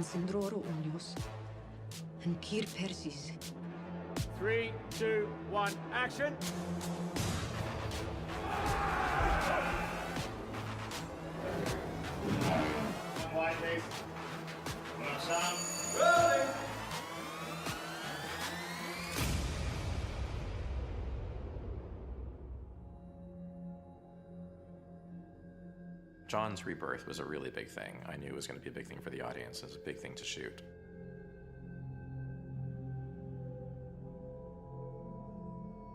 and Sindroro Unios and Kir Persis. 3, 2, 1, action! One wide, please. One sound. John's rebirth was a really big thing. I knew it was going to be a big thing for the audience. It was a big thing to shoot.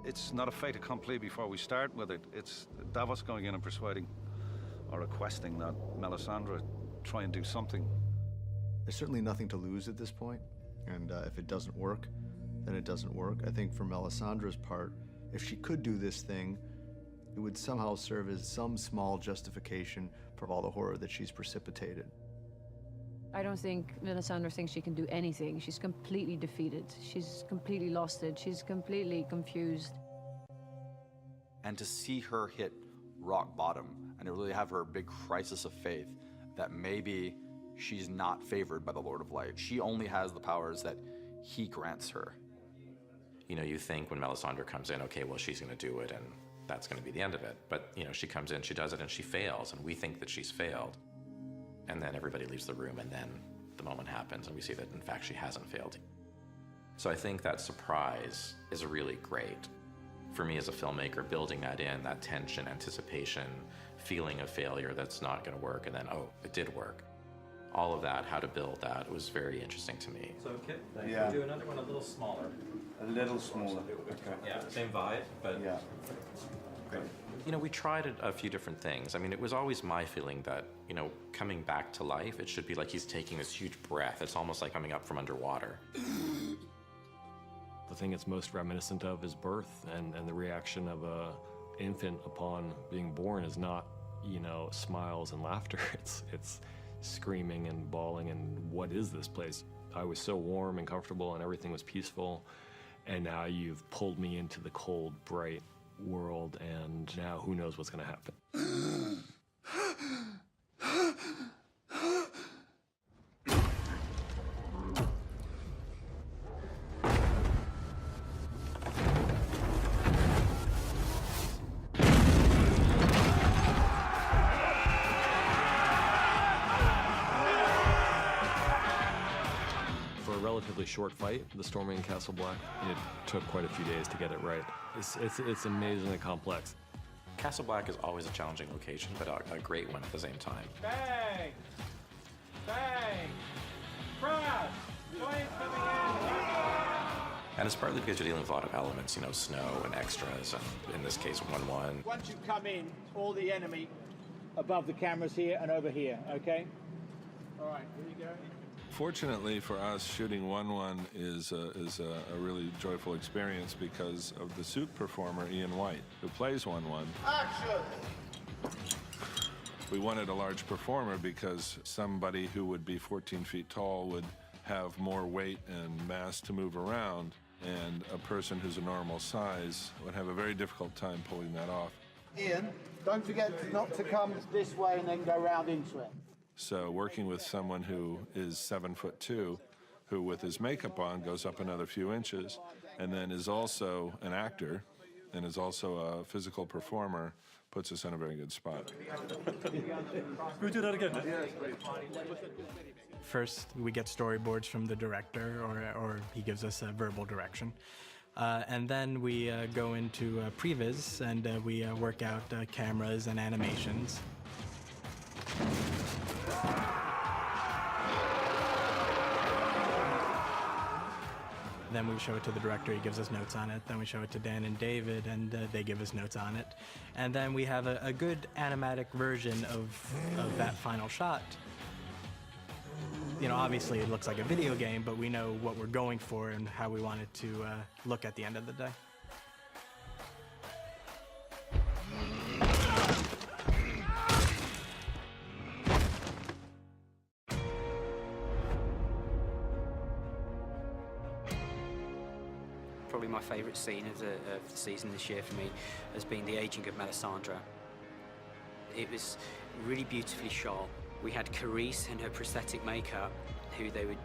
It's not a fait accompli before we start with it. It's Davos going in and persuading or requesting that Melisandre try and do something. There's certainly nothing to lose at this point, and if it doesn't work, then it doesn't work. I think for Melisandre's part, if she could do this thing, it would somehow serve as some small justification for all the horror that she's precipitated. I don't think Melisandre thinks she can do anything. She's completely defeated. She's completely lost it. She's completely confused. And to see her hit rock bottom and to really have her big crisis of faith that maybe she's not favored by the Lord of Light. She only has the powers that he grants her. You know, you think when Melisandre comes in, okay, well, she's going to do it and that's going to be the end of it. But, you know, she comes in, she does it, and she fails, and we think that she's failed. And then everybody leaves the room, and then the moment happens, and we see that, in fact, she hasn't failed. So I think that surprise is really great. For me as a filmmaker, building that in, that tension, anticipation, feeling of failure that's not going to work, and then, oh, it did work. All of that, how to build that, was very interesting to me. So, Kit, Yeah. do another one a little smaller. A little smaller. Okay. Yeah, same vibe, but Yeah. great. You know, we tried a few different things. I mean, it was always my feeling that, you know, coming back to life, it should be like he's taking this huge breath. It's almost like coming up from underwater. The thing it's most reminiscent of is birth, and the reaction of a infant upon being born is not, you know, smiles and laughter. It's screaming and bawling and what is this place? I was so warm and comfortable and everything was peaceful, and now you've pulled me into the cold, bright world, and now who knows what's going to happen. For a relatively short fight, the storming Castle Black, it took quite a few days to get it right. It's amazingly complex. Castle Black is always a challenging location, but a great one at the same time. Bang! Bang! Crash! Flames coming in! And it's partly because you're dealing with a lot of elements, you know, snow and extras, and in this case, 1-1. Once you come in, all the enemy above the cameras here and over here, okay? All right, here you go. Fortunately for us, shooting 1-1 is a really joyful experience because of the suit performer, Ian White, who plays 1-1. Action! We wanted a large performer because somebody who would be 14 feet tall would have more weight and mass to move around, and a person who's a normal size would have a very difficult time pulling that off. Ian, don't forget not to come this way and then go round into it. So working with someone who is 7'2", who with his makeup on goes up another few inches, and then is also an actor and is also a physical performer, puts us in a very good spot. Can we do that again? First, we get storyboards from the director, or he gives us a verbal direction. And then we go into previs, and we work out cameras and animations. Then we show it to the director, he gives us notes on it. Then we show it to Dan and David, and they give us notes on it. And then we have a good animatic version of that final shot. You know, obviously it looks like a video game, but we know what we're going for and how we want it to look at the end of the day. Probably my favourite scene of the season this year for me has been the aging of Melisandre. It was really beautifully shot. We had Carice in her prosthetic makeup who they would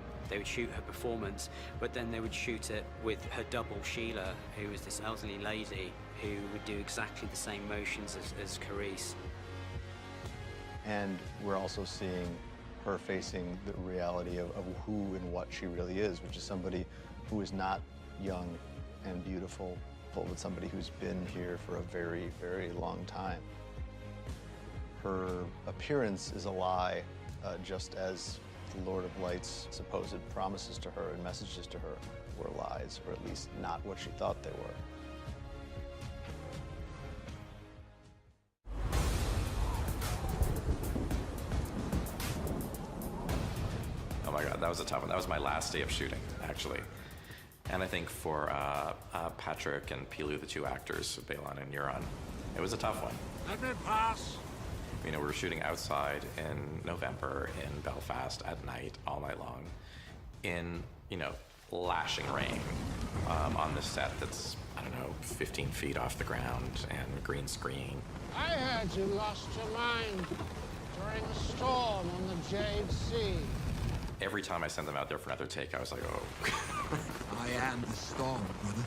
shoot her performance, but then they would shoot it with her double Sheila, who was this elderly lady who would do exactly the same motions as Carice. And we're also seeing her facing the reality of who and what she really is, which is somebody who is not young and beautiful, but somebody who's been here for a very, very long time. Her appearance is a lie, just as the Lord of Light's supposed promises to her and messages to her were lies, or at least not what she thought they were. Oh my God, that was a tough one. That was my last day of shooting, actually. And I think for Patrick and Pilou, the two actors, Balon and Euron, it was a tough one. Let me pass. You know, we were shooting outside in November in Belfast at night, all night long, in, you know, lashing rain on this set that's, I don't know, 15 feet off the ground and green screen. I heard you lost your mind during a storm on the Jade Sea. Every time I sent them out there for another take, I was like, oh. I am the storm, brother.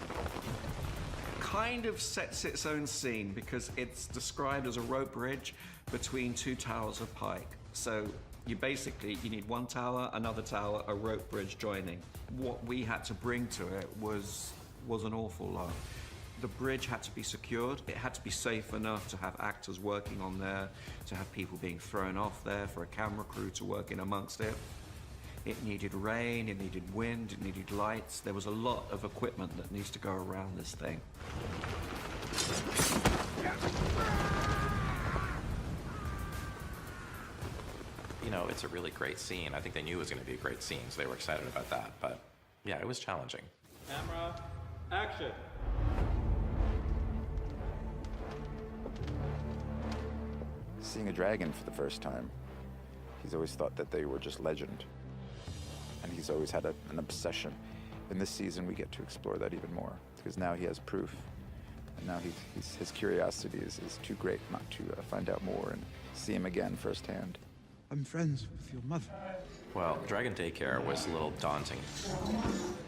Kind of sets its own scene because it's described as a rope bridge between two towers of pike. So you need one tower, another tower, a rope bridge joining. What we had to bring to it was an awful lot. The bridge had to be secured. It had to be safe enough to have actors working on there, to have people being thrown off there, for a camera crew to work in amongst it. It needed rain, it needed wind, it needed lights. There was a lot of equipment that needs to go around this thing. You know, it's a really great scene. I think they knew it was going to be a great scene, so they were excited about that. But yeah, it was challenging. Camera, action. Seeing a dragon for the first time, he's always thought that they were just legend. And he's always had an obsession. In this season, we get to explore that even more, because now he has proof. And now his curiosity is too great not to find out more and see him again firsthand. I'm friends with your mother. Well, Dragon Daycare was a little daunting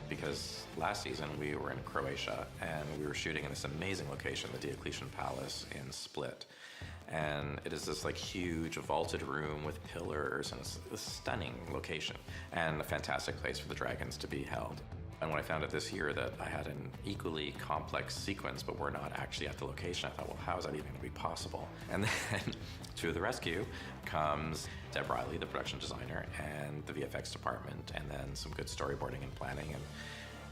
because last season we were in Croatia and we were shooting in this amazing location, the Diocletian Palace in Split. And it is this like huge vaulted room with pillars, and it's a stunning location and a fantastic place for the dragons to be held. And when I found out this year that I had an equally complex sequence, but we're not actually at the location, I thought, well, how is that even going to be possible? And then to the rescue comes Deb Riley, the production designer, and the VFX department, and then some good storyboarding and planning,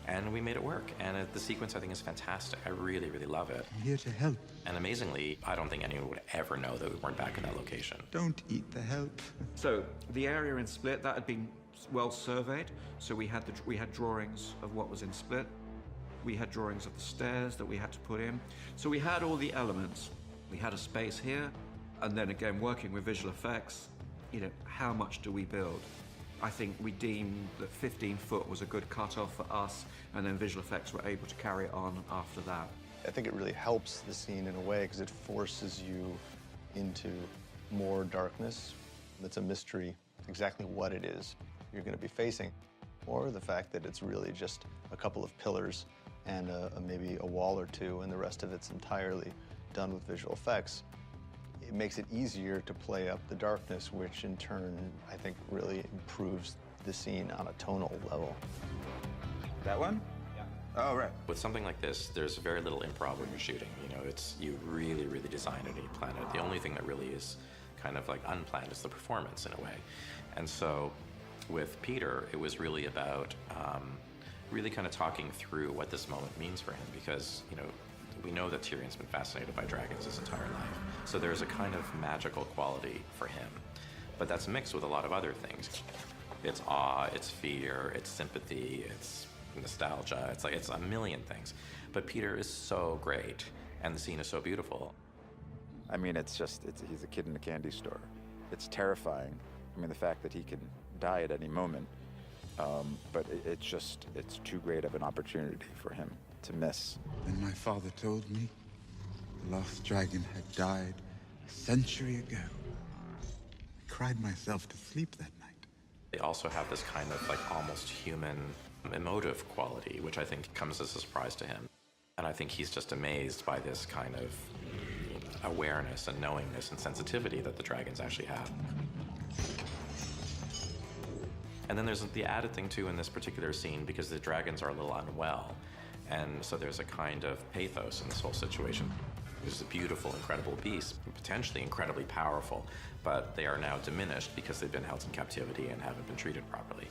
and we made it work. And the sequence, I think, is fantastic. I really, really love it. I'm here to help. And amazingly, I don't think anyone would ever know that we weren't back in that location. Don't eat the help. So the area in Split, that had been well surveyed. So we had drawings of what was in Split. We had drawings of the stairs that we had to put in. So we had all the elements. We had a space here, and then again, working with visual effects, you know, how much do we build? I think we deemed that 15 foot was a good cutoff for us, and then visual effects were able to carry it on after that. I think it really helps the scene in a way because it forces you into more darkness. It's a mystery exactly what it is you're going to be facing, or the fact that it's really just a couple of pillars and maybe a wall or two, and the rest of it's entirely done with visual effects. It makes it easier to play up the darkness, which in turn, I think, really improves the scene on a tonal level. That one? Yeah. Oh, right. With something like this, there's very little improv when you're shooting. You know, you really, really design it and you plan it. The only thing that really is kind of like unplanned is the performance in a way. And so with Peter, it was really about really kind of talking through what this moment means for him, because, you know, we know that Tyrion's been fascinated by dragons his entire life. So there's a kind of magical quality for him. But that's mixed with a lot of other things. It's awe, it's fear, it's sympathy, it's nostalgia. It's a million things. But Peter is so great, and the scene is so beautiful. I mean, he's a kid in a candy store. It's terrifying. I mean, the fact that he can die at any moment, but it's too great of an opportunity for him to miss. When my father told me the lost dragon had died a century ago, I cried myself to sleep that night. They also have this kind of like almost human emotive quality, which I think comes as a surprise to him. And I think he's just amazed by this kind of awareness and knowingness and sensitivity that the dragons actually have. And then there's the added thing too in this particular scene, because the dragons are a little unwell. And so there's a kind of pathos in this whole situation. There's a beautiful, incredible beast, potentially incredibly powerful, but they are now diminished because they've been held in captivity and haven't been treated properly.